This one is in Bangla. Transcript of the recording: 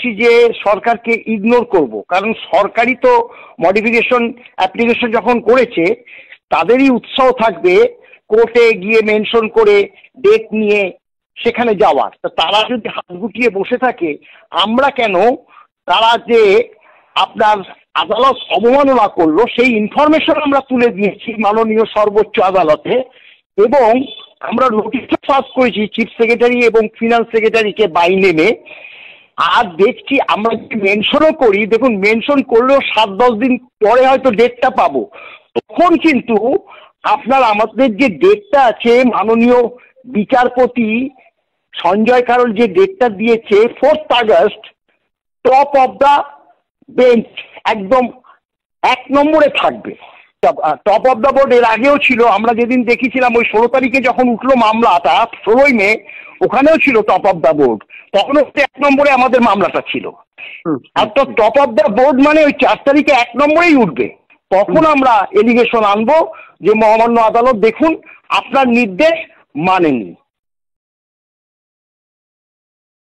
বলছি যে সরকারকে ইগনোর করব, কারণ সরকারই তো মডিফিকেশন অ্যাপ্লিকেশন যখন করেছে তাদেরই উৎসাহ থাকবে কোর্টে গিয়ে মেনশন করে ডেট নিয়ে সেখানে যাওয়ার। তা তারা যদি হাত গুটিয়ে বসে থাকে, আমরা কেন তারা যে আপনার আদালত অবমাননা করলো সেই ইনফরমেশন আমরা তুলে দিয়েছি মাননীয় সর্বোচ্চ আদালতে, এবং আমরা নোটিশ পাস করেছি চিফ সেক্রেটারি এবং ফিনান্স সেক্রেটারিকে বাই নেমে। আর দেখছি আমরা যদি মেনশনও করি, দেখুন মেনশন করলেও 7-10 দিন পরে হয়তো ডেটটা পাবো, তখন কিন্তু আপনার আমাদের যে ডেটটা আছে মাননীয় বিচারপতি সঞ্জয় কারোল যে ডেটটা দিয়েছে 4 August, top of the bench একদম 1 নম্বরে থাকবে। টপ অফ দ্য বোর্ড এর আগেও ছিল, আমরা যেদিন দেখেছিলাম ওই 16 তারিখে যখন উঠলো মামলাটা 16ই মে, ওখানেও ছিল টপ অফ দ্য বোর্ড, তখনও 1 নম্বরে আমাদের মামলাটা ছিল। আর তো টপ অফ দ্য বোর্ড মানে ওই 4 তারিখে 1 নম্বরেই উঠবে, তখন আমরা এলিগেশন আনবো যে মহামান্য আদালত দেখুন আপনার নির্দেশ মানেনি।